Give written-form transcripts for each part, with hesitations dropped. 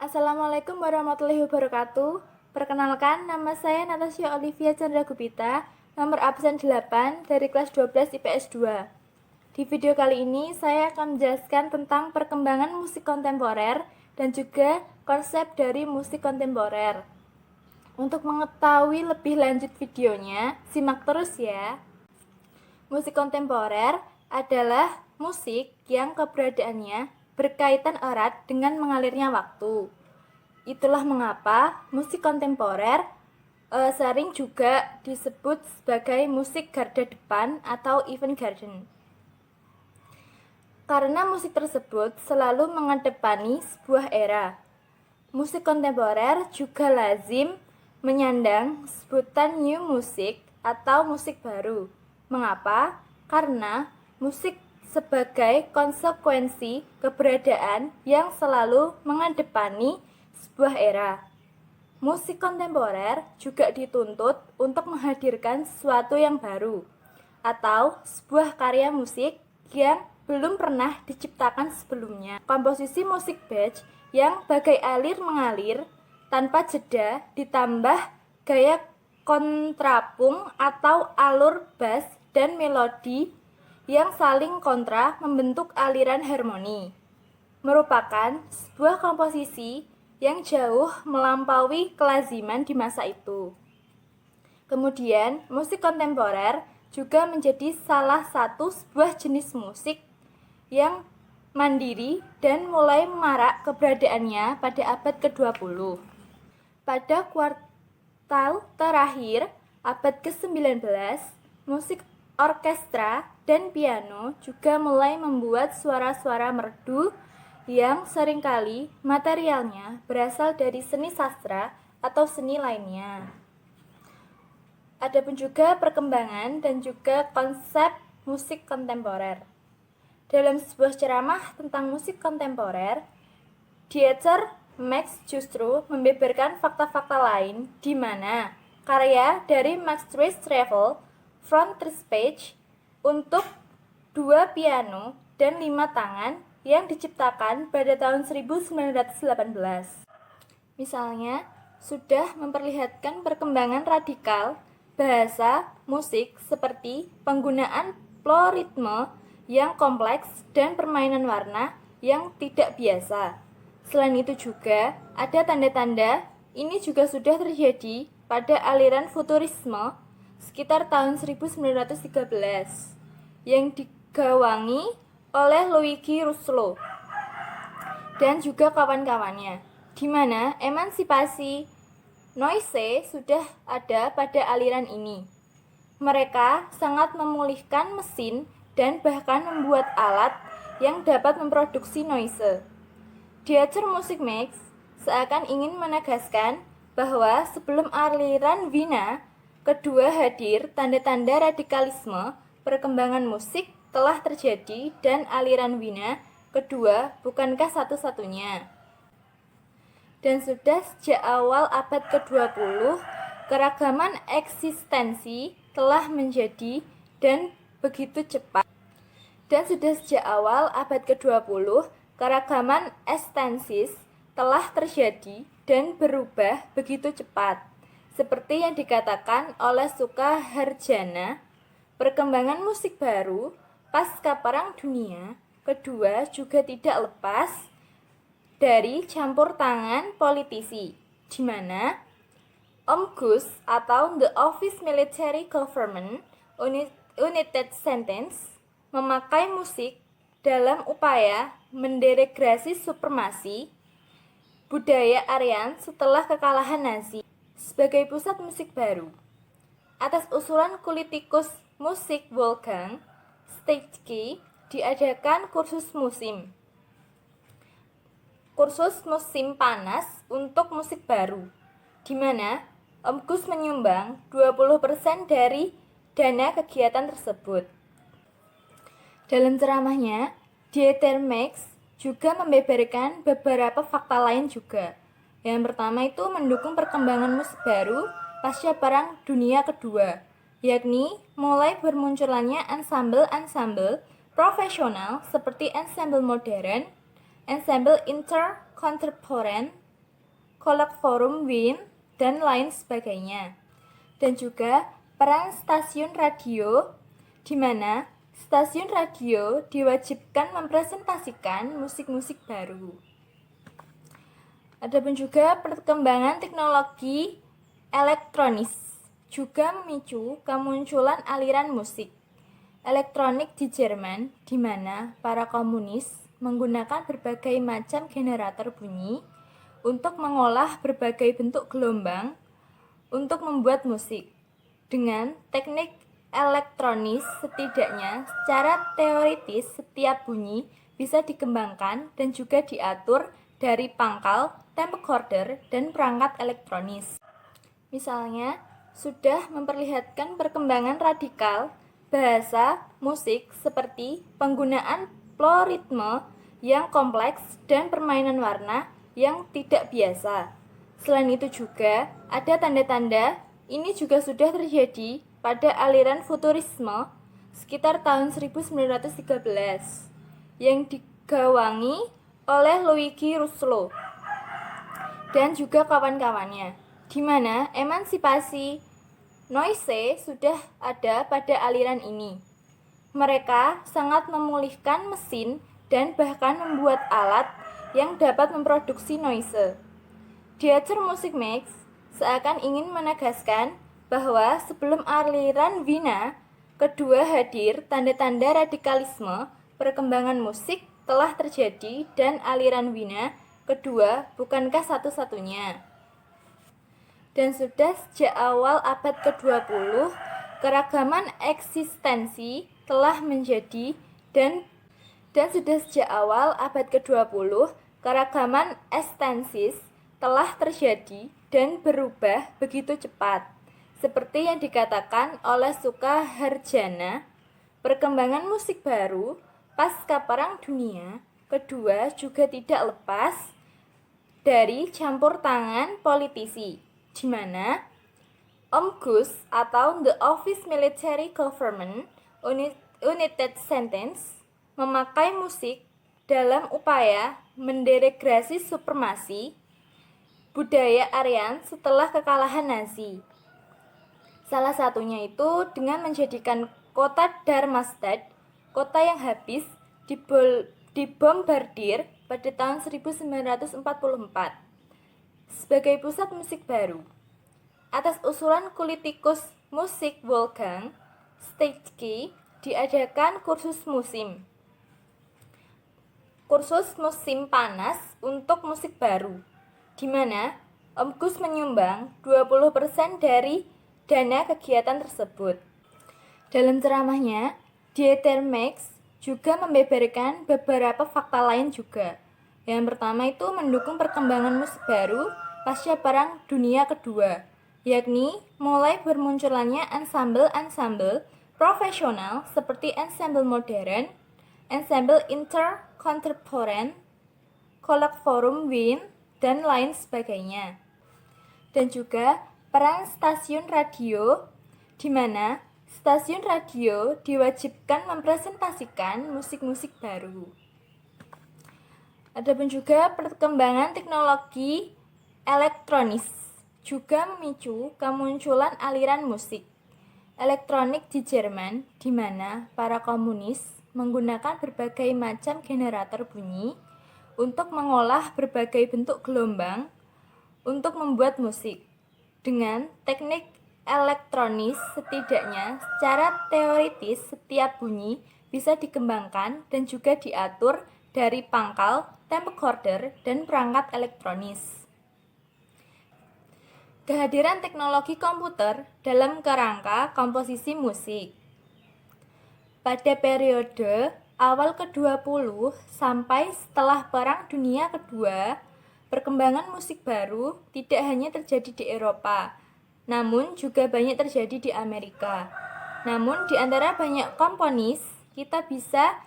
Assalamualaikum warahmatullahi wabarakatuh. Perkenalkan, nama saya Natasha Olivia Chandra Gupita, nomor absen 8 dari kelas 12 IPS 2. Di video kali ini, saya akan menjelaskan tentang perkembangan musik kontemporer dan juga konsep dari musik kontemporer. Untuk mengetahui lebih lanjut videonya, simak terus ya. Musik kontemporer adalah musik yang keberadaannya berkaitan erat dengan mengalirnya waktu. Itulah mengapa musik kontemporer sering juga disebut sebagai musik garda depan atau avant-garde. Karena musik tersebut selalu mengedepankan sebuah era. Musik kontemporer juga lazim menyandang sebutan new music atau musik baru. Mengapa? Karena musik sebagai konsekuensi keberadaan yang selalu mengedepankan sebuah era. Musik kontemporer juga dituntut untuk menghadirkan sesuatu yang baru atau sebuah karya musik yang belum pernah diciptakan sebelumnya. Komposisi musik batch yang bagai alir mengalir tanpa jeda ditambah gaya kontrapung atau alur bass dan melodi yang saling kontra membentuk aliran harmoni. Merupakan sebuah komposisi yang jauh melampaui kelaziman di masa itu. Kemudian, musik kontemporer juga menjadi salah satu sebuah jenis musik yang mandiri dan mulai marak keberadaannya pada abad ke-20. Pada kuartal terakhir abad ke-19, musik orkestra dan piano juga mulai membuat suara-suara merdu yang seringkali materialnya berasal dari seni sastra atau seni lainnya. Adapun juga perkembangan dan juga konsep musik kontemporer. Dalam sebuah ceramah tentang musik kontemporer, Dieter Max justru membeberkan fakta-fakta lain di mana karya dari Max Revel Front Page untuk 2 piano dan 5 tangan yang diciptakan pada tahun 1918. Misalnya, sudah memperlihatkan perkembangan radikal bahasa musik seperti penggunaan ploritme yang kompleks dan permainan warna yang tidak biasa. Selain itu juga ada tanda-tanda ini juga sudah terjadi pada aliran futurisme sekitar tahun 1913 yang digawangi oleh Luigi Russolo dan juga kawan-kawannya, di mana emansipasi noise sudah ada pada aliran ini. Mereka sangat memulihkan mesin dan bahkan membuat alat yang dapat memproduksi noise. Dieter Music Max seakan ingin menegaskan bahwa sebelum aliran Wina kedua hadir, tanda-tanda radikalisme perkembangan musik telah terjadi dan aliran Wina kedua bukankah satu-satunya. Dan sudah sejak awal abad ke-20, keragaman eksistensi telah menjadi dan begitu cepat. Dan sudah sejak awal abad ke-20, keragaman ekstensis telah terjadi dan berubah begitu cepat. Seperti yang dikatakan oleh Sukaharjana, perkembangan musik baru pasca Perang Dunia Kedua juga tidak lepas dari campur tangan politisi, di mana OMGUS atau The Office Military Government United Sentence memakai musik dalam upaya mendegrasi supremasi budaya Aryan setelah kekalahan Nazi sebagai pusat musik baru. Atas usulan politikus musik Wolfgang Steinke diadakan kursus musim panas untuk musik baru, di mana OMGUS menyumbang 20% dari dana kegiatan tersebut. Dalam ceramahnya, Dieter Max juga membeberkan beberapa fakta lain juga. Yang pertama itu mendukung perkembangan musik baru pasca Perang Dunia Kedua, yakni mulai bermunculannya ensemble-ensemble profesional seperti ensemble modern, ensemble intercontemporain, Kolak Forum Wien, dan lain sebagainya. Dan juga peran stasiun radio, di mana stasiun radio diwajibkan mempresentasikan musik-musik baru. Adapun juga perkembangan teknologi elektronis juga memicu kemunculan aliran musik elektronik di Jerman, di mana para komunis menggunakan berbagai macam generator bunyi untuk mengolah berbagai bentuk gelombang untuk membuat musik. Dengan teknik elektronis, setidaknya secara teoritis setiap bunyi bisa dikembangkan dan juga diatur dari pangkal, tape recorder, dan perangkat elektronis. Misalnya, sudah memperlihatkan perkembangan radikal bahasa musik seperti penggunaan ploritme yang kompleks dan permainan warna yang tidak biasa. Selain itu juga ada tanda-tanda ini juga sudah terjadi pada aliran futurisme sekitar tahun 1913 yang digawangi oleh Luigi Russolo dan juga kawan-kawannya, di mana emansipasi noise sudah ada pada aliran ini. Mereka sangat memulihkan mesin dan bahkan membuat alat yang dapat memproduksi noise. Deutscher Musikmax seakan ingin menegaskan bahwa sebelum aliran Wiener kedua hadir, tanda-tanda radikalisme perkembangan musik telah terjadi dan aliran Wiener kedua bukankah satu-satunya. Dan sudah sejak awal abad ke-20, keragaman eksistensi telah menjadi dan sudah sejak awal abad ke-20, keragaman ekstensis telah terjadi dan berubah begitu cepat. Seperti yang dikatakan oleh Sukaharjana, perkembangan musik baru pasca Perang Dunia Kedua juga tidak lepas dari campur tangan politisi, di mana OMGUS atau The Office Military Government United Sentence memakai musik dalam upaya mendegrasi supremasi budaya Aryan setelah kekalahan Nazi. Salah satunya itu dengan menjadikan kota Darmstadt, kota yang habis dibombardir pada tahun 1944 sebagai pusat musik baru. Atas usulan politikus musik Wolfgang Steinke diadakan kursus musim panas untuk musik baru, di mana OMGUS menyumbang 20% dari dana kegiatan tersebut. Dalam ceramahnya, Dieter Max juga membeberkan beberapa fakta lain juga. Yang pertama itu mendukung perkembangan musik baru pasca Perang Dunia Kedua, yakni mulai bermunculannya ensemble-ensemble profesional seperti ensemble modern, ensemble intercontemporain, Kolak Forum Wien, dan lain sebagainya. Dan juga peran stasiun radio, di mana stasiun radio diwajibkan mempresentasikan musik-musik baru. Adapun juga perkembangan teknologi elektronis juga memicu kemunculan aliran musik elektronik di Jerman, di mana para komunis menggunakan berbagai macam generator bunyi untuk mengolah berbagai bentuk gelombang untuk membuat musik. Dengan teknik elektronis, setidaknya secara teoritis setiap bunyi bisa dikembangkan dan juga diatur dari pangkal, tape recorder, dan perangkat elektronis. Kehadiran teknologi komputer dalam kerangka komposisi musik. Pada periode awal ke-20 sampai setelah Perang Dunia Kedua, perkembangan musik baru tidak hanya terjadi di Eropa, namun juga banyak terjadi di Amerika. Namun di antara banyak komponis, kita bisa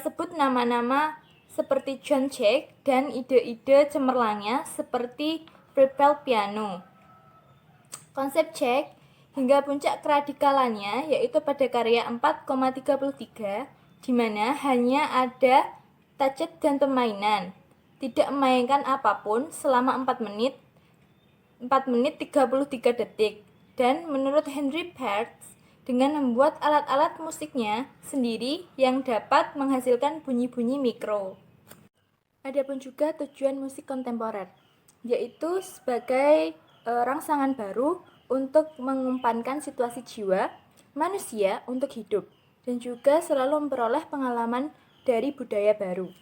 sebut nama-nama seperti John Cage dan ide-ide cemerlangnya seperti Prepel Piano. Konsep Cage hingga puncak keradikalannya yaitu pada karya 4,33, di mana hanya ada touch dan permainan. tidak memainkan apapun selama 4 menit 33 detik. Dan menurut Henry Perks, dengan membuat alat-alat musiknya sendiri yang dapat menghasilkan bunyi-bunyi mikro. Adapun juga tujuan musik kontemporer, yaitu sebagai rangsangan baru untuk mengumpankan situasi jiwa manusia untuk hidup dan juga selalu memperoleh pengalaman dari budaya baru.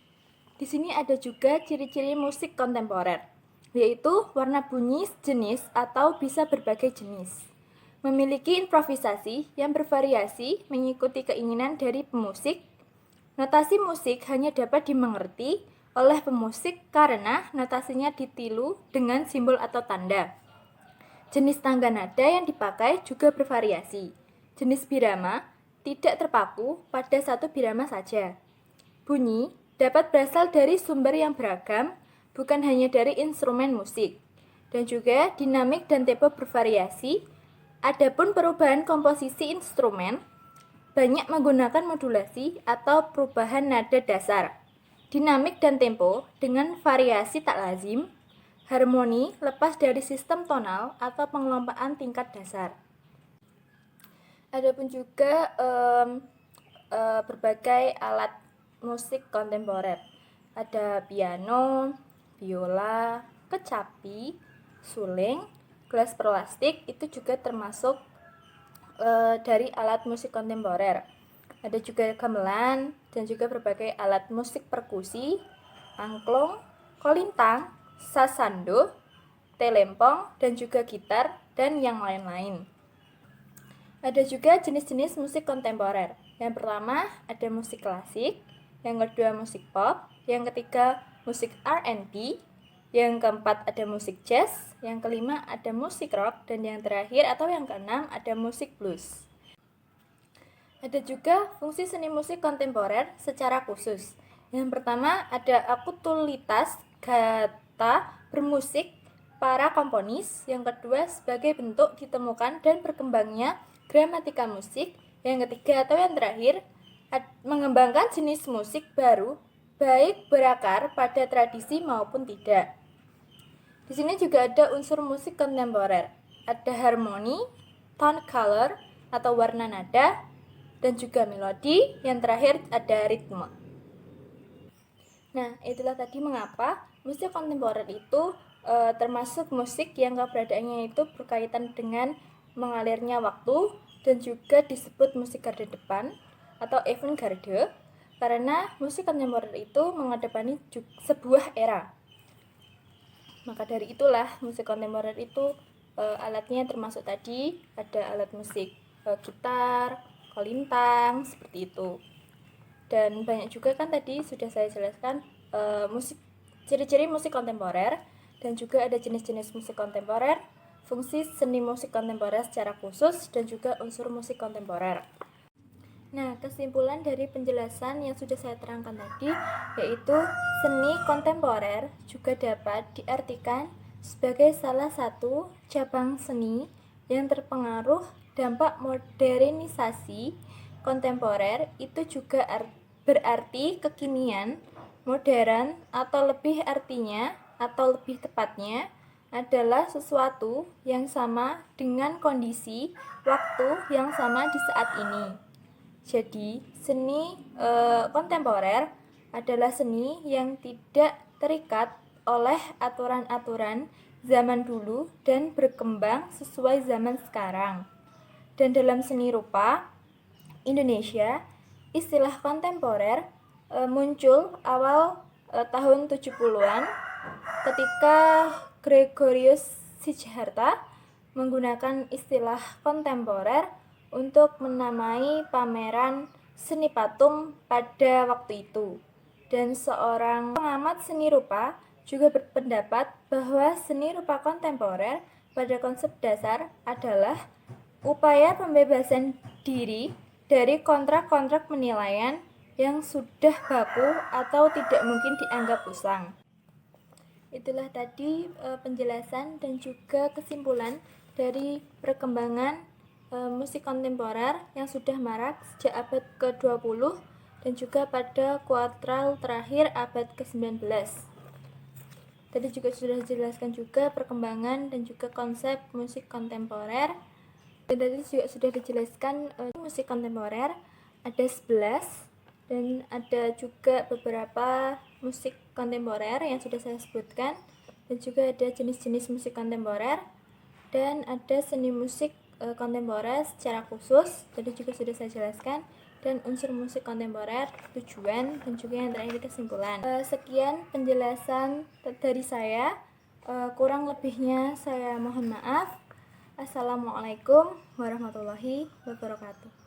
Di sini ada juga ciri-ciri musik kontemporer, yaitu warna bunyi jenis atau bisa berbagai jenis. Memiliki improvisasi yang bervariasi mengikuti keinginan dari pemusik. Notasi musik hanya dapat dimengerti oleh pemusik karena notasinya ditilu dengan simbol atau tanda. Jenis tangga nada yang dipakai juga bervariasi. Jenis birama tidak terpaku pada satu birama saja. Bunyi dapat berasal dari sumber yang beragam, bukan hanya dari instrumen musik. Dan juga dinamik dan tempo bervariasi. Adapun perubahan komposisi instrumen banyak menggunakan modulasi atau perubahan nada dasar. Dinamik dan tempo dengan variasi tak lazim. Harmoni lepas dari sistem tonal atau pengelompaan tingkat dasar. Adapun juga berbagai alat musik kontemporer. Ada piano, biola, kecapi, suling, gelas plastik, itu juga termasuk dari alat musik kontemporer. Ada juga gamelan dan juga berbagai alat musik perkusi, angklung, kolintang, sasando, telempong, dan juga gitar, dan yang lain-lain. Ada juga jenis-jenis musik kontemporer. Yang pertama ada musik klasik, yang kedua musik pop, yang ketiga musik R&B, yang keempat ada musik jazz, yang kelima ada musik rock, dan yang terakhir atau yang keenam ada musik blues. Ada juga fungsi seni musik kontemporer secara khusus. Yang pertama ada akutulitas kata bermusik para komponis. Yang kedua sebagai bentuk ditemukan dan berkembangnya gramatika musik. Yang ketiga atau yang terakhir mengembangkan jenis musik baru, baik berakar pada tradisi maupun tidak. Di sini juga ada unsur musik kontemporer. Ada harmoni, tone color atau warna nada, dan juga melodi. Yang terakhir ada ritme. Nah, itulah tadi mengapa musik kontemporer itu termasuk musik yang keberadaannya itu berkaitan dengan mengalirnya waktu dan juga disebut musik garda depan atau avant-garde karena musik kontemporer itu mengedepankan sebuah era. Maka dari itulah musik kontemporer itu alatnya termasuk tadi ada alat musik gitar, kolintang, seperti itu. Dan banyak juga kan tadi sudah saya jelaskan ciri-ciri musik kontemporer dan juga ada jenis-jenis musik kontemporer, fungsi seni musik kontemporer secara khusus dan juga unsur musik kontemporer. Nah, kesimpulan dari penjelasan yang sudah saya terangkan tadi yaitu seni kontemporer juga dapat diartikan sebagai salah satu cabang seni yang terpengaruh dampak modernisasi kontemporer. Itu juga berarti kekinian, modern, atau lebih artinya atau lebih tepatnya adalah sesuatu yang sama dengan kondisi waktu yang sama di saat ini. Jadi, seni kontemporer adalah seni yang tidak terikat oleh aturan-aturan zaman dulu dan berkembang sesuai zaman sekarang. Dan dalam seni rupa Indonesia, istilah kontemporer muncul awal tahun 70-an ketika Gregorius Sijarta menggunakan istilah kontemporer untuk menamai pameran seni patung pada waktu itu. Dan seorang pengamat seni rupa juga berpendapat bahwa seni rupa kontemporer pada konsep dasar adalah upaya pembebasan diri dari kontrak-kontrak penilaian yang sudah baku atau tidak mungkin dianggap usang. Itulah tadi penjelasan dan juga kesimpulan dari perkembangan musik kontemporer yang sudah marak sejak abad ke-20 dan juga pada kuartal terakhir abad ke-19. Tadi juga sudah dijelaskan juga perkembangan dan juga konsep musik kontemporer. Dan tadi juga sudah dijelaskan musik kontemporer ada 11 dan ada juga beberapa musik kontemporer yang sudah saya sebutkan, dan juga ada jenis-jenis musik kontemporer dan ada seni musik kontemporer secara khusus, tadi juga sudah saya jelaskan, dan unsur musik kontemporer, tujuan, dan juga yang terakhir kesimpulan. Sekian penjelasan dari saya, kurang lebihnya saya mohon maaf. Assalamualaikum warahmatullahi wabarakatuh.